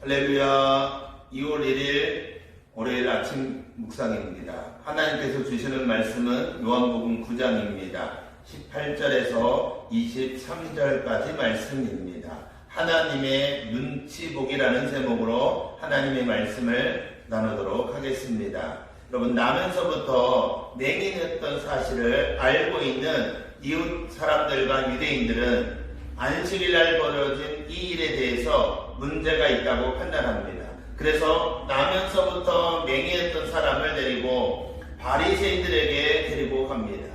할렐루야. 2월 1일 월요일 아침 묵상입니다. 하나님께서 주시는 말씀은 요한복음 9장입니다. 18절에서 23절까지 말씀입니다. 하나님의 눈치보기라는 제목으로 하나님의 말씀을 나누도록 하겠습니다. 여러분, 나면서부터 맹인했던 사실을 알고 있는 이웃 사람들과 유대인들은 안식일날 벌어진 이 일에 대해서 문제가 있다고 판단합니다. 그래서 나면서부터 맹인했던 사람을 데리고 바리새인들에게 데리고 갑니다.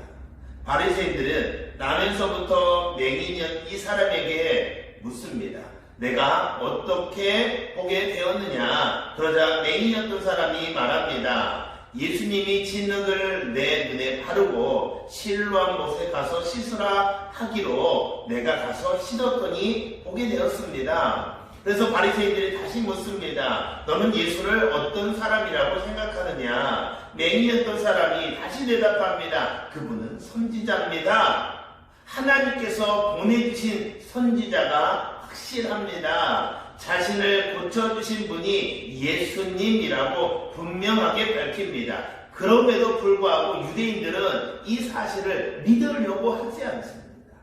바리새인들은 나면서부터 맹인이었던 이 사람에게 묻습니다. 내가 어떻게 보게 되었느냐? 그러자 맹인이었던 사람이 말합니다. 예수님이 진흙을 내 눈에 바르고 실로암 못에 가서 씻으라 하기로 내가 가서 씻었더니 보게 되었습니다. 그래서 바리새인들이 다시 묻습니다. 너는 예수를 어떤 사람이라고 생각하느냐? 맹인이었던 사람이 다시 대답합니다. 그분은 선지자입니다. 하나님께서 보내주신 선지자가 확실합니다. 자신을 고쳐주신 분이 예수님이라고 분명하게 밝힙니다. 그럼에도 불구하고 유대인들은 이 사실을 믿으려고 하지 않습니다.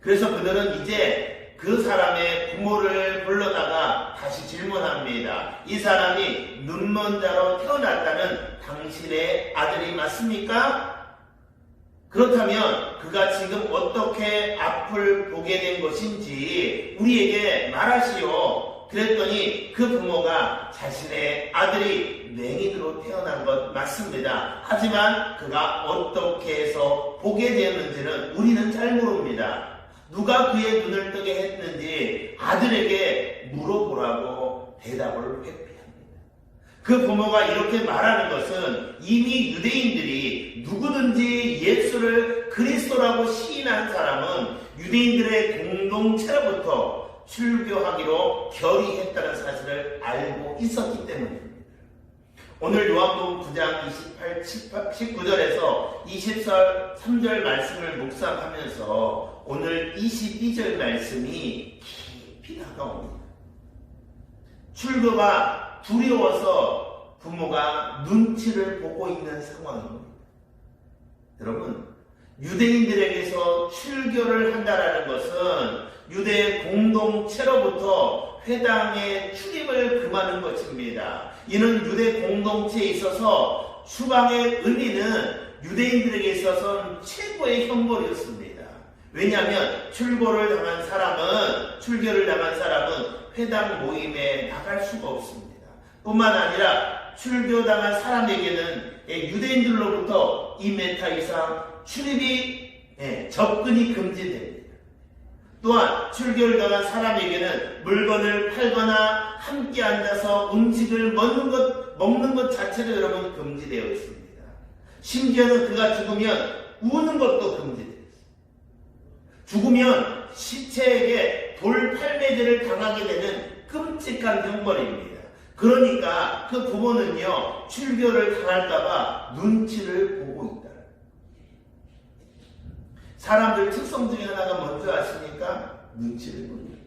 그래서 그들은 이제 그 사람의 부모를 불러다가 다시 질문합니다. 이 사람이 눈먼 자로 태어났다는 당신의 아들이 맞습니까? 그렇다면 그가 지금 어떻게 앞을 보게 된 것인지 우리에게 말하시오. 그랬더니 그 부모가 자신의 아들이 맹인으로 태어난 것 맞습니다. 하지만 그가 어떻게 해서 보게 되었는지는 우리는 잘 모릅니다. 누가 그의 눈을 뜨게 했는지 아들에게 물어보라고 대답을 회피합니다. 그 부모가 이렇게 말하는 것은 이미 유대인들이 누구든지 예수를 그리스도라고 시인한 사람은 유대인들의 공동체로부터 출교하기로 결의했다는 사실을 알고 있었기 때문입니다. 오늘 요한복음 9장 19절에서 23절 말씀을 묵상하면서 오늘 22절 말씀이 깊이 다가옵니다. 출교가 두려워서 부모가 눈치를 보고 있는 상황입니다. 여러분, 유대인들에게서 출교를 한다라는 것은 유대 공동체로부터 회당에 출입을 금하는 것입니다. 이는 유대 공동체에 있어서 추방의 의미는 유대인들에게 있어서는 최고의 형벌이었습니다. 왜냐하면 출교를 당한 사람은 회당 모임에 나갈 수가 없습니다. 뿐만 아니라 출교당한 사람에게는 유대인들로부터 2m 이상 접근이 금지됩니다. 또한 출교를 당한 사람에게는 물건을 팔거나 함께 앉아서 음식을 먹는 것 자체도 여러분 금지되어 있습니다. 심지어는 그가 죽으면 우는 것도 금지되어 있습니다. 죽으면 시체에게 돌팔매질을 당하게 되는 끔찍한 형벌입니다. 그러니까 그 부모는요, 출교를 당할까봐 눈치를 보고 있다. 사람들 특성 중에 하나가 뭔지 아십니까? 눈치를 보는 거예요.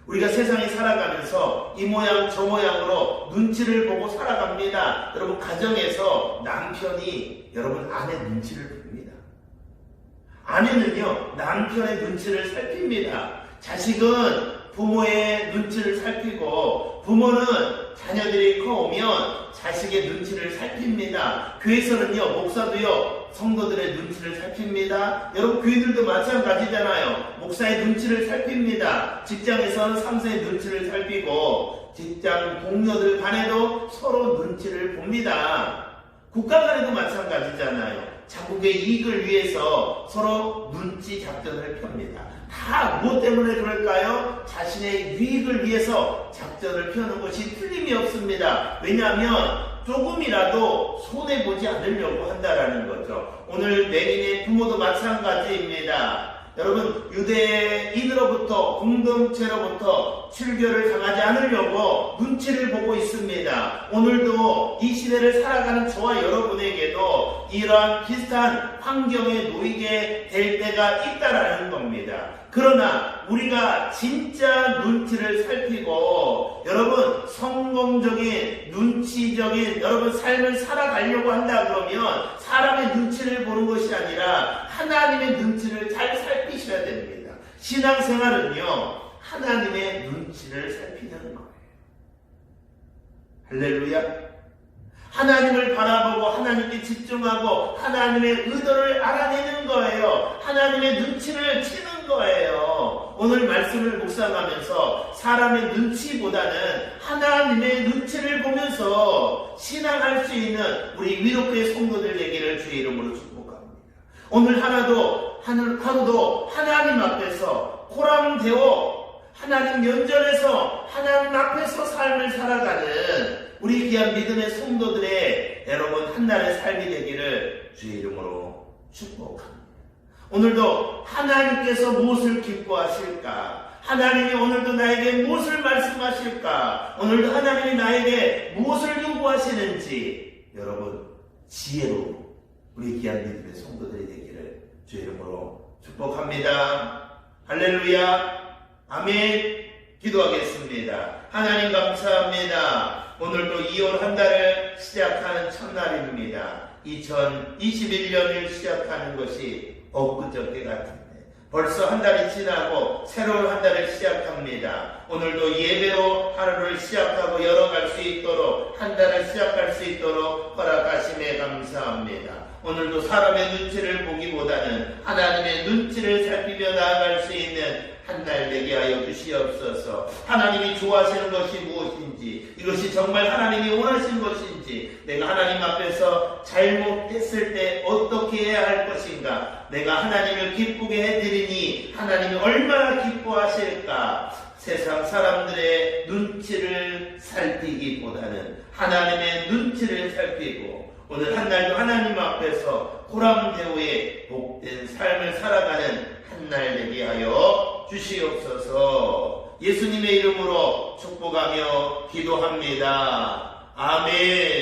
우리가 세상에 살아가면서 이 모양 저 모양으로 눈치를 보고 살아갑니다. 여러분, 가정에서 남편이 여러분 아내 눈치를 봅니다. 아내는요, 남편의 눈치를 살핍니다. 자식은 부모의 눈치를 살피고 부모는 자녀들이 커오면 자식의 눈치를 살핍니다. 교회에서는요, 목사도요, 성도들의 눈치를 살핍니다. 여러분, 교회들도 마찬가지잖아요. 목사의 눈치를 살핍니다. 직장에서는 상사의 눈치를 살피고 직장 동료들 간에도 서로 눈치를 봅니다. 국가 간에도 마찬가지잖아요. 자국의 이익을 위해서 서로 눈치 작전을 펴니다. 다 무엇 때문에 그럴까요? 자신의 유익을 위해서 작전을 펴는 것이 틀림이 없습니다. 왜냐하면 조금이라도 손해보지 않으려고 한다라는 거죠. 오늘 맹인의 부모도 마찬가지입니다. 여러분, 유대인으로부터 공동체로부터 출교를 당하지 않으려고 눈치를 보고 있습니다. 오늘도 이 시대를 살아가는 저와 여러분에게도 이러한 비슷한 환경에 놓이게 될 때가 있다라는 겁니다. 그러나 우리가 진짜 눈치를 살피고 여러분 성공적인 눈치적인 여러분 삶을 살아가려고 한다 그러면 사람의 눈치를 보는 것이 아니라 하나님의 눈치를 잘 살피셔야 됩니다. 신앙생활은요 하나님의 눈치를 살피는 거예요. 할렐루야. 하나님을 바라보고 하나님께 집중하고 하나님의 의도를 알아내는 거예요. 하나님의 눈치를 채는 거예요. 오늘 말씀을 묵상하면서 사람의 눈치보다는 하나님의 눈치를 보면서 신앙할 수 있는 우리 위로교회 성도들 되기를 주의 이름으로 축복합니다. 오늘 하루도 하나님 앞에서 호랑되어 하나님 면전에서 하나님 앞에서 삶을 살아가는 우리 귀한 믿음의 성도들의 여러분 한날의 삶이 되기를 주의 이름으로 축복합니다. 오늘도 하나님께서 무엇을 기뻐하실까? 하나님이 오늘도 나에게 무엇을 말씀하실까? 오늘도 하나님이 나에게 무엇을 요구하시는지 여러분 지혜로 우리 귀한 믿음의 성도들이 되기를 주의 이름으로 축복합니다. 할렐루야. 아멘. 기도하겠습니다. 하나님 감사합니다. 오늘도 2월 한 달을 시작하는 첫날입니다. 2021년을 시작하는 것이 엊그저께 같은데 벌써 한 달이 지나고 새로운 한 달을 시작합니다. 오늘도 예배로 하루를 시작하고 열어갈 수 있도록 한 달을 시작할 수 있도록 허락하심에 감사합니다. 오늘도 사람의 눈치를 보기보다는 하나님의 눈치를 살피며 나아갈 수 있는 한 날 되게 하여 주시옵소서. 하나님이 좋아하시는 것이 무엇인지, 이것이 정말 하나님이 원하시는 것인지, 내가 하나님 앞에서 잘못했을 때 어떻게 해야 할 것인가, 내가 하나님을 기쁘게 해드리니 하나님이 얼마나 기뻐하실까. 세상 사람들의 눈치를 살피기보다는 하나님의 눈치를 살피고 오늘 한 날도 하나님 앞에서 호람대오의 복된 삶을 살아가는 한 날 되게 하여 주시옵소서. 예수님의 이름으로 축복하며 기도합니다. 아멘.